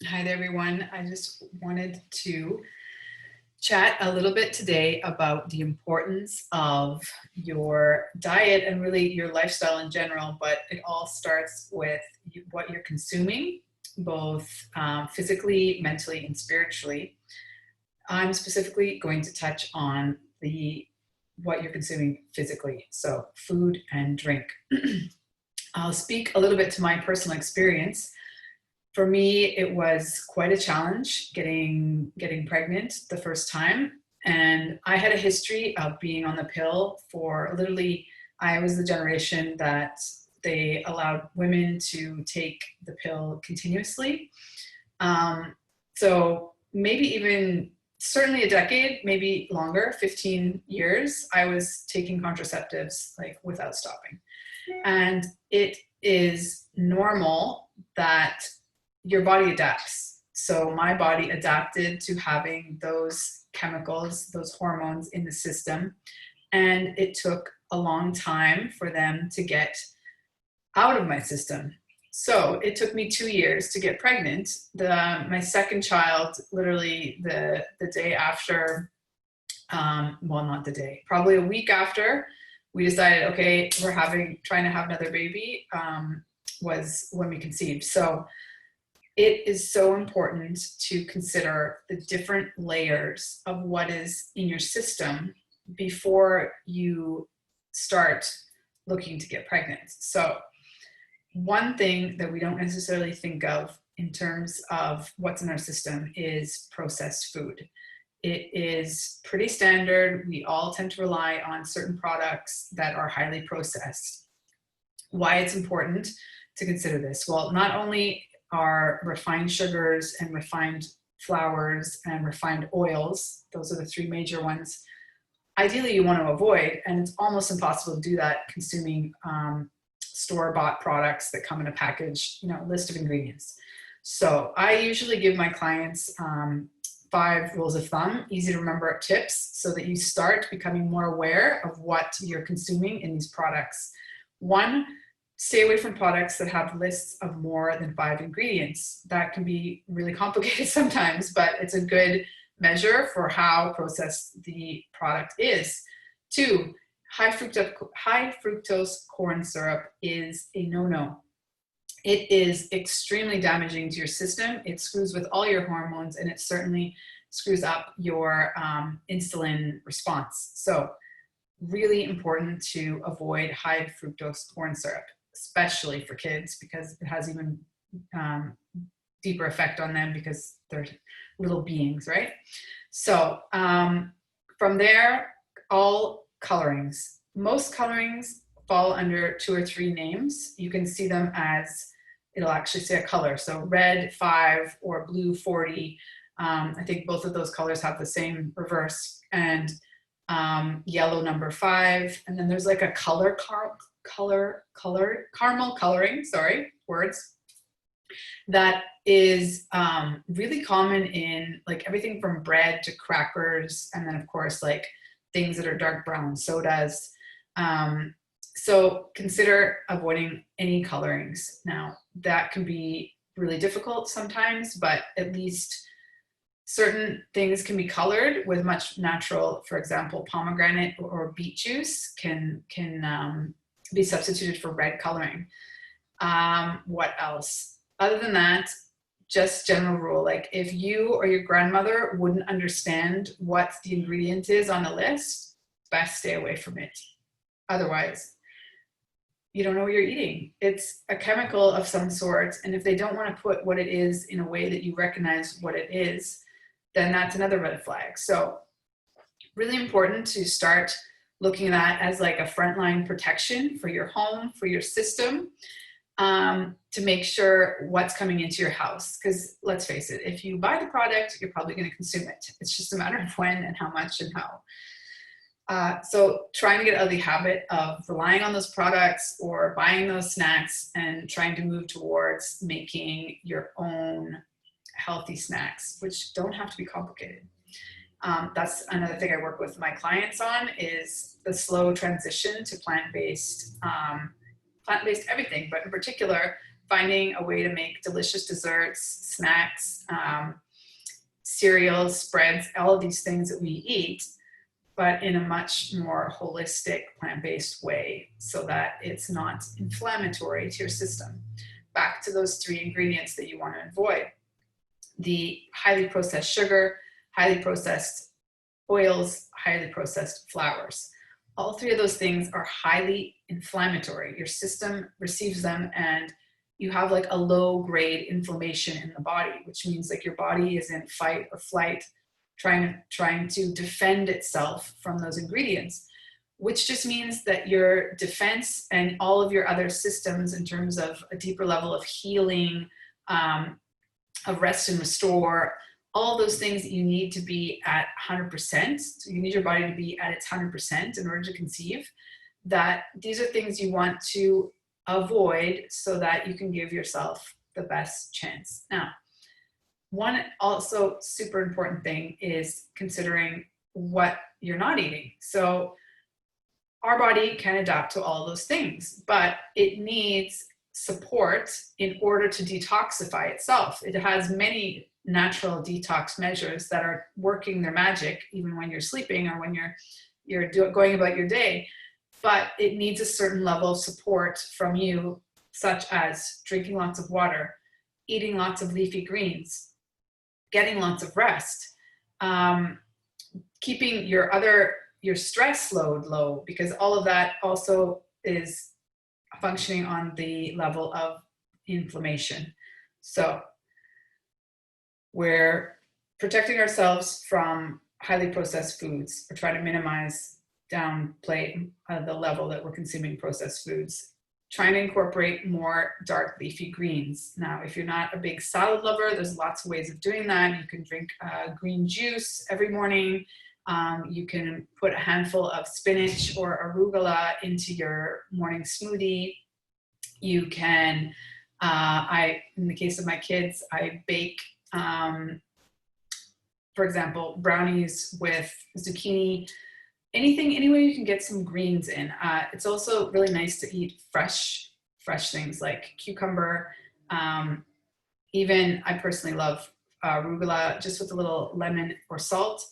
Hi there, everyone. I just wanted to chat a little bit today about the importance of your diet and really your lifestyle in general, but it all starts with what you're consuming, both physically, mentally, and spiritually. I'm specifically going to touch on what you're consuming physically, so food and drink. I'll speak a little bit to my personal experience. For me, it was quite a challenge getting pregnant the first time. And I had a history of being on the pill for literally, I was the generation that they allowed women to take the pill continuously. So maybe even certainly a decade, maybe longer, 15 years, I was taking contraceptives like without stopping. And it is normal that your body adapts. So my body adapted to having those chemicals, those hormones in the system. And it took a long time for them to get out of my system. So it took me 2 years to get pregnant. My second child, literally the day after, well, not the day, probably a week after, we decided, okay, we're trying to have another baby, was when we conceived. So it is so important to consider the different layers of what is in your system before you start looking to get pregnant. So one thing that we don't necessarily think of in terms of what's in our system is processed food. It is pretty standard. We all tend to rely on certain products that are highly processed. Why it's important to consider this? Well, not only are refined sugars and refined flours and refined oils, those are the three major ones, ideally you want to avoid, and it's almost impossible to do that consuming store-bought products that come in a package, list of ingredients. So I usually give my clients 5 rules of thumb, easy to remember tips, so that you start becoming more aware of what you're consuming in these products. 1, stay away from products that have lists of more than 5 ingredients. That can be really complicated sometimes, but it's a good measure for how processed the product is. 2, high fructose corn syrup is a no-no. It is extremely damaging to your system. It screws with all your hormones, and it certainly screws up your insulin response. So really important to avoid high fructose corn syrup, especially for kids, because it has even deeper effect on them because they're little beings, right? So from there, all colorings. Most colorings fall under 2 or 3 names. You can see them as, it'll actually say a color. So red 5 or blue 40. I think both of those colors have the same reverse, and yellow number 5. And then there's like a caramel coloring, that is really common in like everything from bread to crackers, and then of course like things that are dark brown, sodas. So consider avoiding any colorings. Now that can be really difficult sometimes, but at least certain things can be colored with much natural, for example, pomegranate or beet juice can be substituted for red coloring. What else? Other than that, just general rule, like if you or your grandmother wouldn't understand what the ingredient is on the list, best stay away from it. Otherwise, you don't know what you're eating. It's a chemical of some sort, and if they don't want to put what it is in a way that you recognize what it is, then that's another red flag. So really important to start looking at that as like a frontline protection for your home, for your system, to make sure what's coming into your house. Because let's face it, if you buy the product, you're probably going to consume it. It's just a matter of when and how much and how. So trying to get out of the habit of relying on those products or buying those snacks, and trying to move towards making your own healthy snacks, which don't have to be complicated. That's another thing I work with my clients on, is the slow transition to plant-based everything, but in particular finding a way to make delicious desserts, snacks, cereals, spreads, all of these things that we eat, but in a much more holistic, plant-based way so that it's not inflammatory to your system. Back to those 3 ingredients that you want to avoid: the highly processed sugar, highly processed oils, highly processed flours. All 3 of those things are highly inflammatory. Your system receives them and you have like a low grade inflammation in the body, which means like your body is in fight or flight, trying to defend itself from those ingredients, which just means that your defense and all of your other systems in terms of a deeper level of healing, of rest and restore, all those things that you need to be at 100%. So you need your body to be at its 100% in order to conceive. That these are things you want to avoid so that you can give yourself the best chance. Now, one also super important thing is considering what you're not eating. So our body can adapt to all those things, but it needs support in order to detoxify itself. It has many natural detox measures that are working their magic even when you're sleeping or when you're going about your day, but it needs a certain level of support from you, such as drinking lots of water, eating lots of leafy greens, getting lots of rest, keeping your stress load low, because all of that also is functioning on the level of inflammation. So we're protecting ourselves from highly processed foods. We're trying to minimize, downplay the level that we're consuming processed foods. Trying to incorporate more dark leafy greens. Now, if you're not a big salad lover, there's lots of ways of doing that. You can drink green juice every morning. You can put a handful of spinach or arugula into your morning smoothie. You can, in the case of my kids, I bake, for example, brownies with zucchini. Any way you can get some greens in. It's also really nice to eat fresh things like cucumber. Even I personally love arugula, just with a little lemon or salt.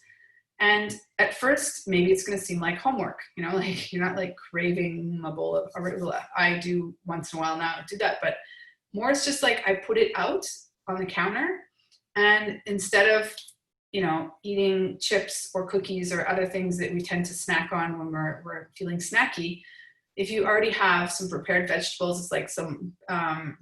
And at first, maybe it's going to seem like homework, like you're not like craving a bowl of arugula. I do once in a while now do that, but more it's just like I put it out on the counter, and instead of eating chips or cookies or other things that we tend to snack on when we're feeling snacky, if you already have some prepared vegetables, it's like some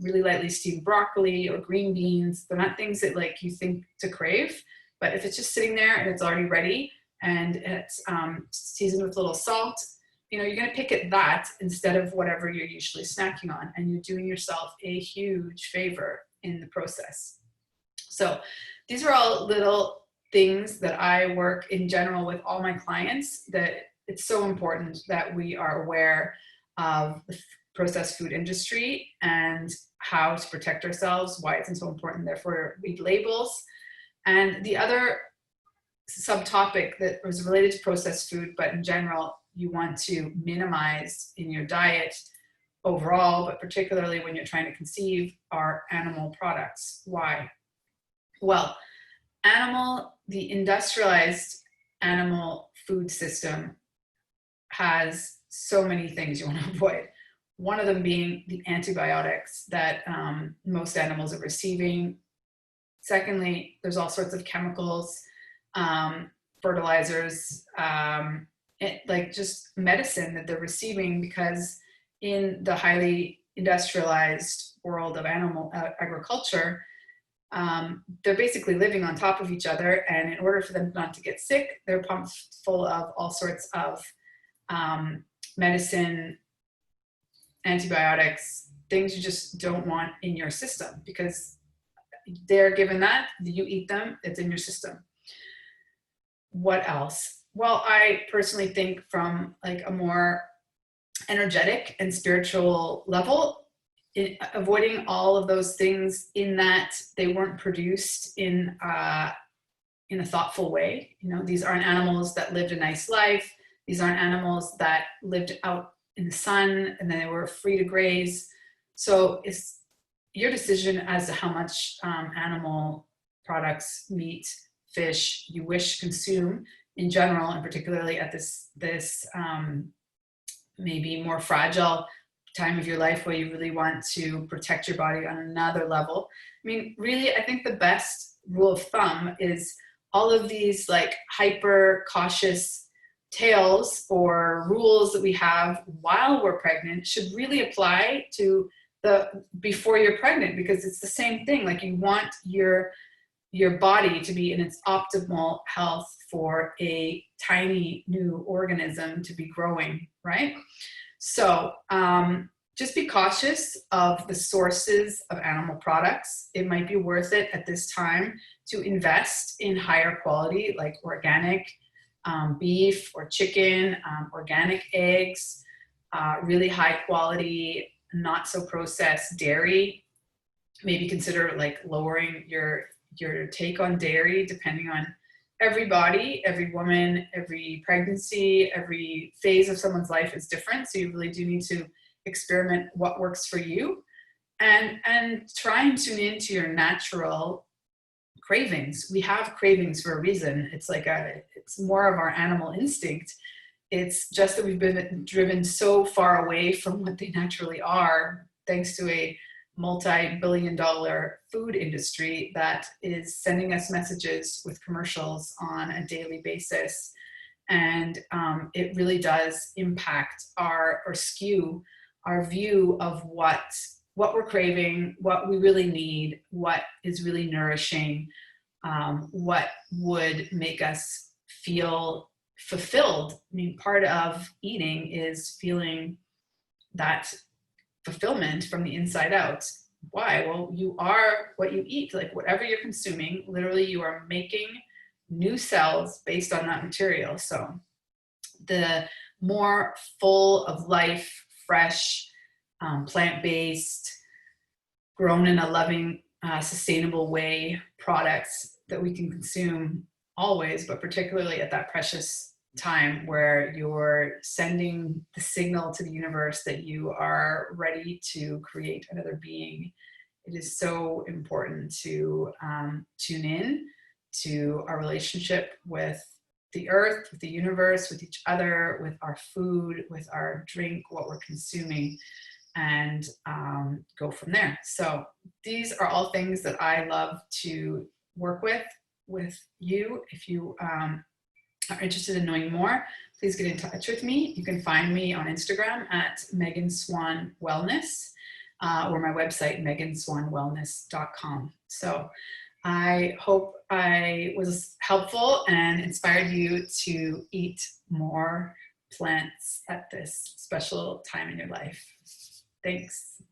really lightly steamed broccoli or green beans. They're not things that like you think to crave, but if it's just sitting there and it's already ready and it's seasoned with a little salt, you're going to pick at that instead of whatever you're usually snacking on, and you're doing yourself a huge favor in the process. So these are all little things that I work in general with all my clients, that it's so important that we are aware of the processed food industry and how to protect ourselves, why it's so important, therefore read labels. And the other subtopic that was related to processed food, but in general, you want to minimize in your diet overall, but particularly when you're trying to conceive, are animal products. Why? Well, the industrialized animal food system has so many things you want to avoid. One of them being the antibiotics that most animals are receiving. Secondly, there's all sorts of chemicals, fertilizers, like just medicine that they're receiving, because in the highly industrialized world of animal agriculture, they're basically living on top of each other, and in order for them not to get sick, they're pumped full of all sorts of medicine, antibiotics, things you just don't want in your system, because they're given that, you eat them, it's in your system. What else? Well, I personally think from like a more energetic and spiritual level, avoiding all of those things in that they weren't produced in a thoughtful way. These aren't animals that lived a nice life. These aren't animals that lived out in the sun and then they were free to graze. So your decision as to how much animal products, meat, fish you wish to consume in general, and particularly at this maybe more fragile time of your life where you really want to protect your body on another level. I mean, really, I think the best rule of thumb is all of these like hyper cautious tales or rules that we have while we're pregnant should really apply to the before you're pregnant, because it's the same thing. Like, you want your body to be in its optimal health for a tiny new organism to be growing, right? So just be cautious of the sources of animal products. It might be worth it at this time to invest in higher quality, like organic beef or chicken, organic eggs, really high quality, not so processed dairy. Maybe consider like lowering your take on dairy, depending on every body, every woman, every pregnancy, every phase of someone's life is different. So you really do need to experiment what works for you, and try and tune into your natural cravings. We have cravings for a reason. It's more of our animal instinct. It's just that we've been driven so far away from what they naturally are, thanks to a multi-billion-dollar food industry that is sending us messages with commercials on a daily basis. And it really does impact or skew our view of what we're craving, what we really need, what is really nourishing, what would make us feel fulfilled. I mean, part of eating is feeling that fulfillment from the inside out. Why? Well, you are what you eat. Like, whatever you're consuming, literally you are making new cells based on that material. So the more full of life, fresh, plant-based, grown in a loving, sustainable way products that we can consume always, but particularly at that precious time where you're sending the signal to the universe that you are ready to create another being. It is so important to tune in to our relationship with the earth, with the universe, with each other, with our food, with our drink, what we're consuming, and go from there. So these are all things that I love to work with you. If you are interested in knowing more, please get in touch with me. You can find me on Instagram at Megan Swan Wellness, or my website, meganswanwellness.com. So I hope I was helpful and inspired you to eat more plants at this special time in your life. Thanks.